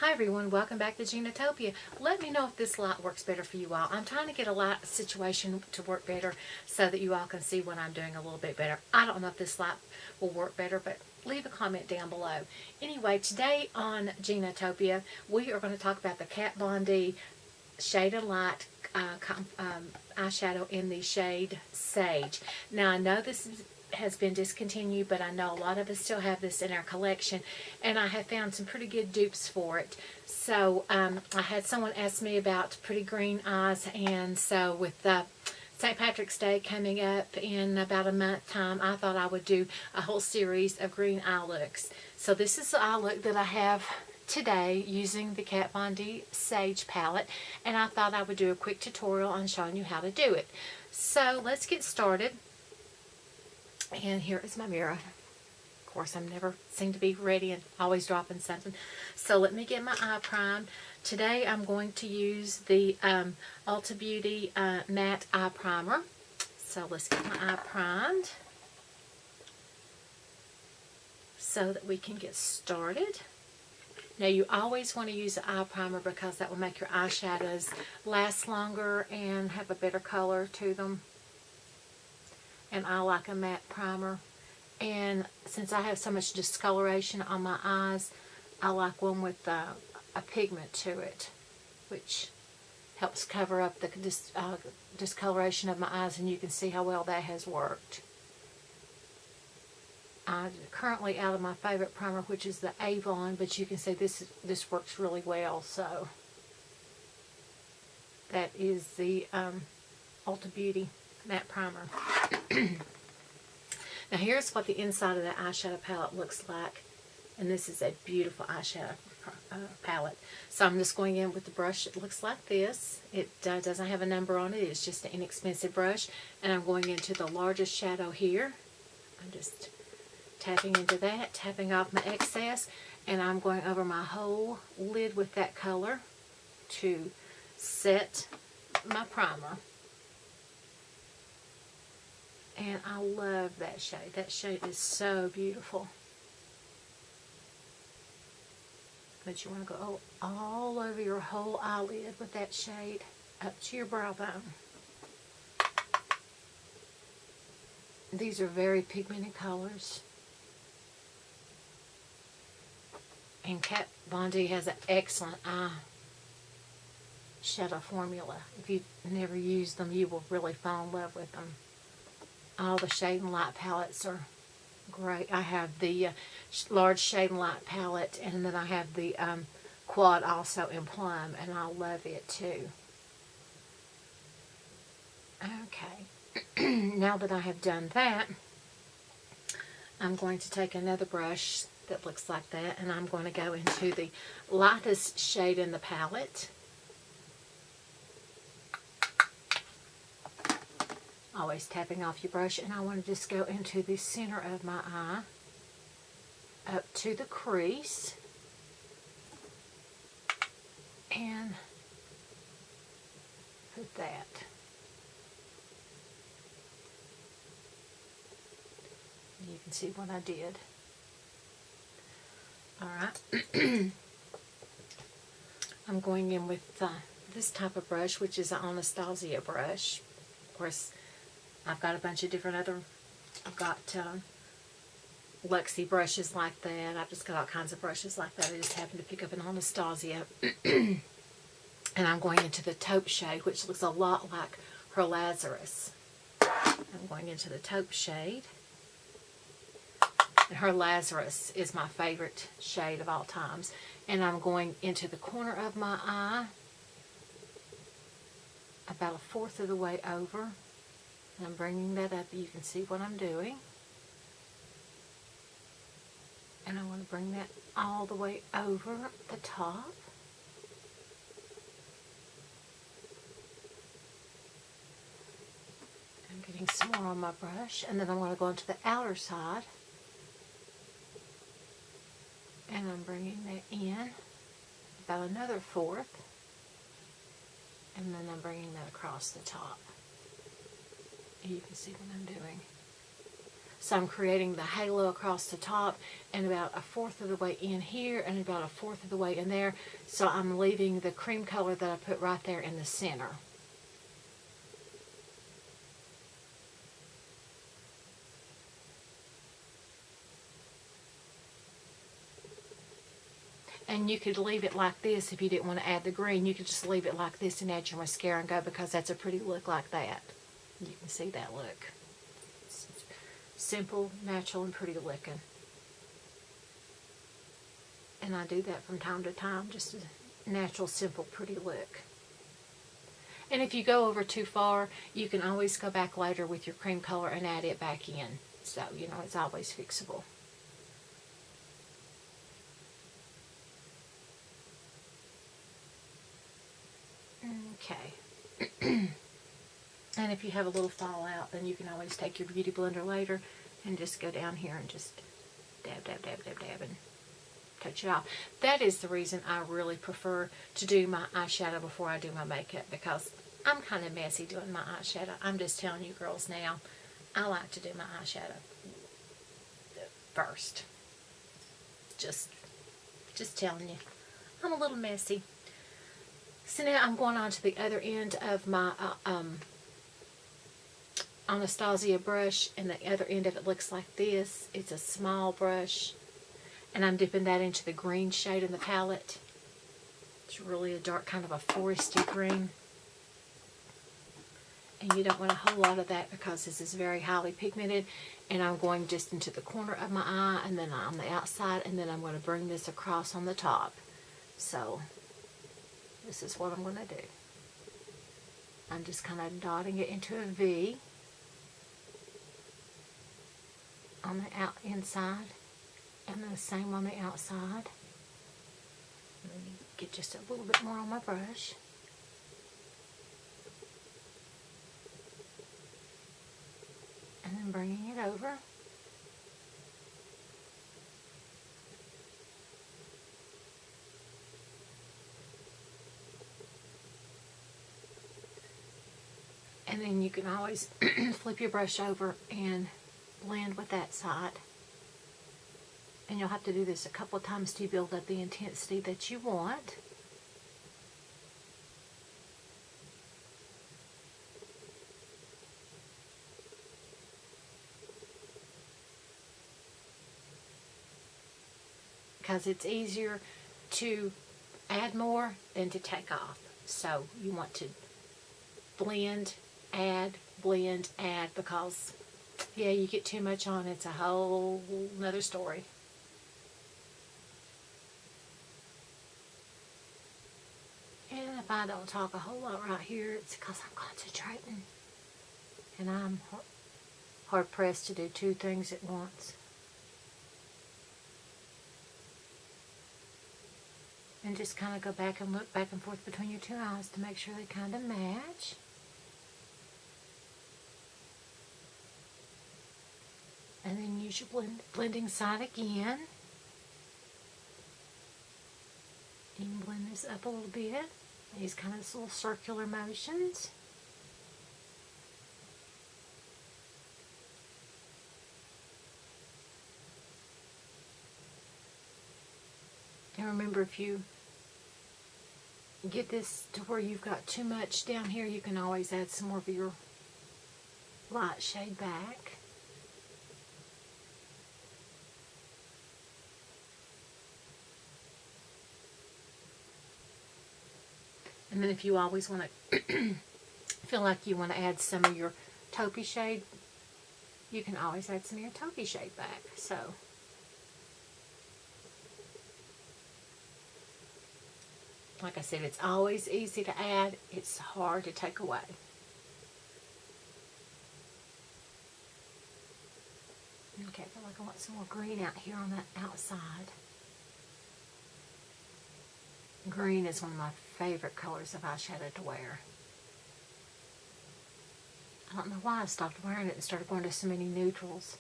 Hi everyone, welcome back to Ginatopia. Let me know if this light works better for you all. I'm trying to get a light situation to work better so that you all can see what I'm doing a little bit better. I don't know if this light will work better, but leave a comment down below. Anyway, today on Ginatopia, we are going to talk about the Kat Von D Shade of Light eyeshadow in the shade Sage. Now, I know this has been discontinued, but I know a lot of us still have this in our collection, and I have found some pretty good dupes for it. So I had someone ask me about pretty green eyes, and so with St. Patrick's Day coming up in about a month time, I thought I would do a whole series of green eye looks. So this is the eye look that I have today using the Kat Von D Sage palette, and I thought I would do a quick tutorial on showing you how to do it. So let's get started. And here is my mirror. Of course, I'm never seem to be ready and always dropping something. So let me get my eye primed. Today I'm going to use the Ulta Beauty Matte Eye Primer. So let's get my eye primed so that we can get started. Now, you always want to use an eye primer because that will make your eyeshadows last longer and have a better color to them. And I like a matte primer. And since I have so much discoloration on my eyes, I like one with a pigment to it, which helps cover up the discoloration of my eyes, and you can see how well that has worked. I'm currently out of my favorite primer, which is the Avon, but you can see this works really well. So that is the Ulta Beauty Matte Primer. Now here's what the inside of the eyeshadow palette looks like, and this is a beautiful eyeshadow palette. So I'm just going in with the brush. It looks like this. It doesn't have a number on it. It's just an inexpensive brush, and I'm going into the largest shadow here. I'm just tapping into that, tapping off my excess, and I'm going over my whole lid with that color to set my primer. And I love that shade. That shade is so beautiful. But you want to go all over your whole eyelid with that shade up to your brow bone. These are very pigmented colors. And Kat Von D has an excellent eye shadow formula. If you've never used them, you will really fall in love with them. All the Shade and Light palettes are great. I have the large Shade and Light palette, and then I have the quad also in plum, and I love it too. Okay, now that I have done that, I'm going to take another brush that looks like that, and I'm going to go into the lightest shade in the palette. Always tapping off your brush, and I want to just go into the center of my eye, up to the crease, and put that. You can see what I did. Alright. I'm going in with this type of brush, which is an Anastasia brush. Of course, I've got a bunch of different I've got Luxie brushes like that. I've just got all kinds of brushes like that. I just happened to pick up an Anastasia. And I'm going into the taupe shade, which looks a lot like her Lazarus. I'm going into the taupe shade. And her Lazarus is my favorite shade of all times. And I'm going into the corner of my eye, about 1/4 of the way over. And I'm bringing that up. You can see what I'm doing. And I want to bring that all the way over the top. I'm getting some more on my brush. And then I'm going to go into the outer side. And I'm bringing that in about another 1/4. And then I'm bringing that across the top. You can see what I'm doing. So I'm creating the halo across the top and about 1/4 of the way in here and about 1/4 of the way in there. So I'm leaving the cream color that I put right there in the center. And you could leave it like this if you didn't want to add the green. You could just leave it like this and add your mascara and go, because that's a pretty look like that. You can see that look. It's simple, natural, and pretty looking. And I do that from time to time, just a natural, simple, pretty look. And if you go over too far, you can always go back later with your cream color and add it back in. So, you know, it's always fixable. Okay. And if you have a little fallout, then you can always take your beauty blender later and just go down here and just dab, dab, dab, dab, dab, and touch it off. That is the reason I really prefer to do my eyeshadow before I do my makeup, because I'm kind of messy doing my eyeshadow. I'm just telling you girls now, I like to do my eyeshadow first. Just telling you, I'm a little messy. So now I'm going on to the other end of my Anastasia brush, and the other end of it looks like this. It's a small brush, and I'm dipping that into the green shade in the palette. It's really a dark, kind of a foresty green. And you don't want a whole lot of that because this is very highly pigmented. And I'm going just into the corner of my eye and then on the outside, and then I'm going to bring this across on the top. So this is what I'm going to do. I'm just kind of dotting it into a V on the inside, and then the same on the outside. Let me get just a little bit more on my brush. And then bringing it over. And then you can always flip your brush over and blend with that side. And you'll have to do this a couple of times to build up the intensity that you want. Because it's easier to add more than to take off. So you want to blend, add, because yeah, you get too much on, it's a whole nother story. And if I don't talk a whole lot right here, it's because I'm concentrating. And I'm hard pressed to do two things at once. And just kind of go back and look back and forth between your two eyes to make sure they kind of match. And then use your blending side again. You can blend this up a little bit. These kind of little circular motions. And remember, if you get this to where you've got too much down here, you can always add some more of your light shade back. And then if you always want to feel like you want to add some of your taupey shade, you can always add some of your taupey shade back. So like I said, it's always easy to add. It's hard to take away. Okay, I feel like I want some more green out here on that outside. Green is one of my favorite colors of eyeshadow to wear. I don't know why I stopped wearing it and started going to so many neutrals.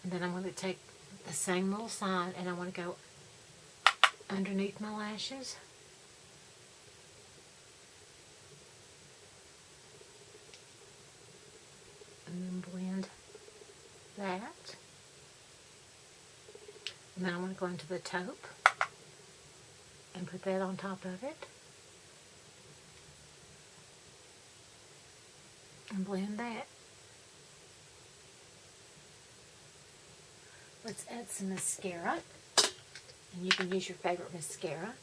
And then I'm going to take the same little side and I want to go underneath my lashes. And then blend that. And then I'm going to go into the taupe and put that on top of it. And blend that. Let's add some mascara. And you can use your favorite mascara.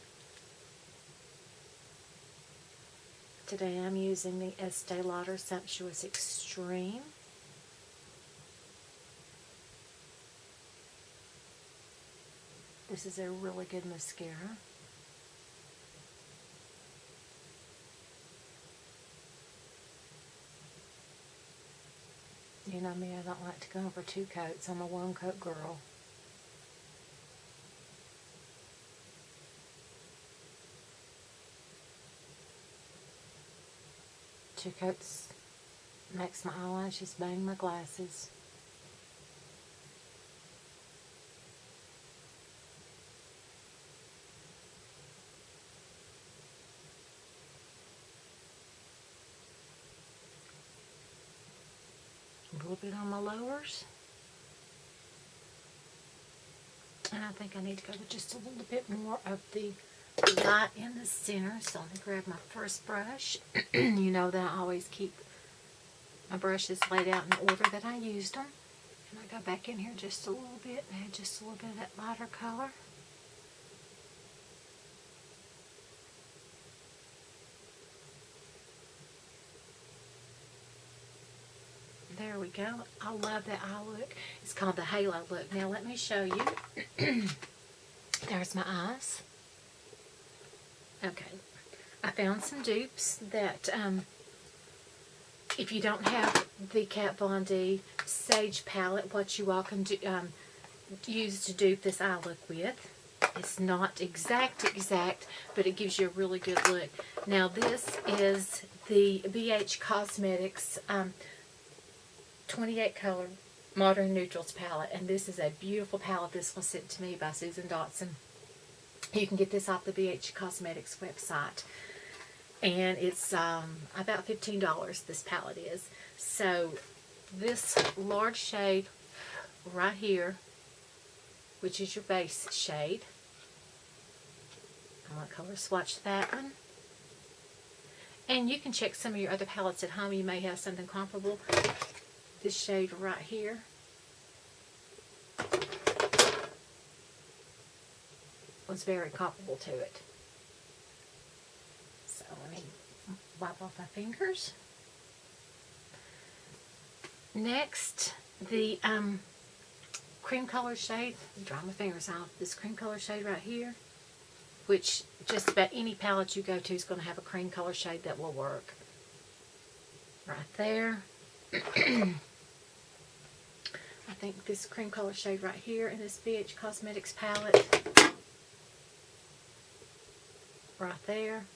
Today I'm using the Estee Lauder Sumptuous Extreme. This is a really good mascara. You know me, I don't like to go over 2 coats. I'm a 1-coat girl. Two coats makes my eyelashes bang my glasses. A little bit on my lowers. And I think I need to go with just a little bit more of the light in the center. So I'm going to grab my first brush. You know that I always keep my brushes laid out in order that I used them. And I go back in here just a little bit and add just a little bit of that lighter color. There we go. I love that eye look. It's called the halo look. Now let me show you. There's my eyes. Okay. I found some dupes that, if you don't have the Kat Von D Sage palette, what you all can do, use to dupe this eye look with. It's not exact, but it gives you a really good look. Now this is the BH Cosmetics 28 color Modern Neutrals palette, and this is a beautiful palette. This was sent to me by Susan Dotson. You can get this off the BH Cosmetics website, and it's about $15, this palette is. So this large shade right here, which is your base shade, I'm going to color swatch that one. And you can check some of your other palettes at home. You may have something comparable. This shade right here. Was very comparable to it. So let me wipe off my fingers. Next, the cream color shade. Dry my fingers off. This cream color shade right here, which just about any palette you go to is going to have a cream color shade that will work. Right there. I think this cream color shade right here in this BH Cosmetics palette, right there,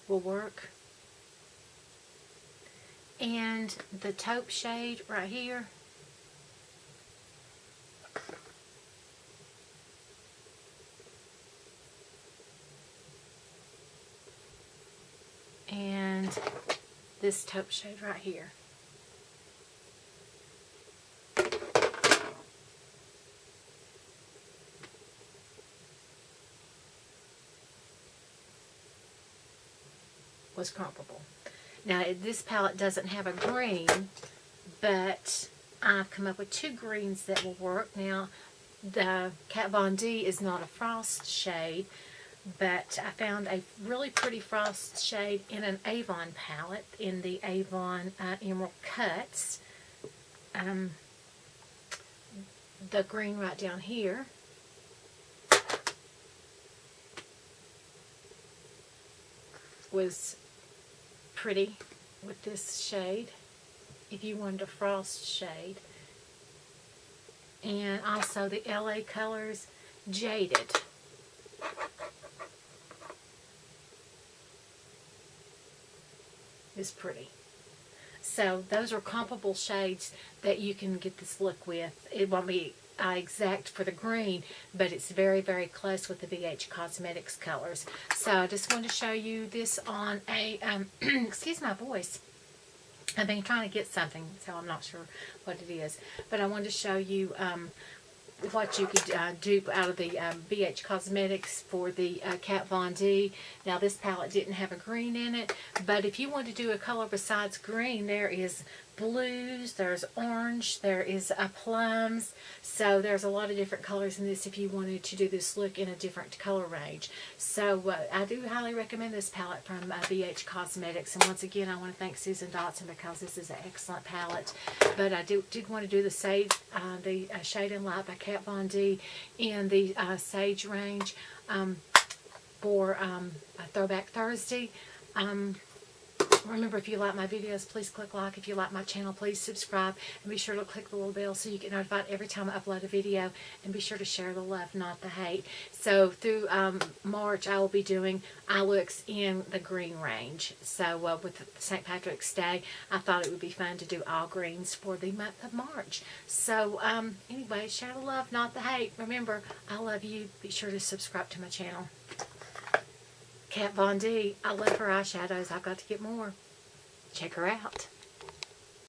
will work. And the taupe shade right here, and this taupe shade right here. Was comparable. Now this palette doesn't have a green, but I've come up with 2 greens that will work. Now the Kat Von D is not a frost shade, but I found a really pretty frost shade in an Avon palette, in the Avon Emerald Cuts. The green right down here was pretty with this shade if you wanted a frost shade. And also the LA Colors Jaded. Is pretty. So those are comparable shades that you can get this look with. It won't be exact for the green, but it's very, very close with the BH Cosmetics colors. So I just want to show you this on a, excuse my voice, I've been trying to get something, so I'm not sure what it is. But I wanted to show you what you could dupe out of the BH Cosmetics for the Kat Von D. Now this palette didn't have a green in it, but if you want to do a color besides green, there is blues, there's orange, there is plums, so there's a lot of different colors in this if you wanted to do this look in a different color range. So I do highly recommend this palette from BH Cosmetics, and once again I want to thank Susan Dotson because this is an excellent palette. But I did want to do the Shade and Light by Kat Von D in the Sage range for a Throwback Thursday. Remember, if you like my videos, please click like. If you like my channel, please subscribe. And be sure to click the little bell so you get notified every time I upload a video. And be sure to share the love, not the hate. So through March, I will be doing eye looks in the green range. So with St. Patrick's Day, I thought it would be fun to do all greens for the month of March. So anyway, share the love, not the hate. Remember, I love you. Be sure to subscribe to my channel. Kat Von D. I love her eyeshadows. I've got to get more. Check her out.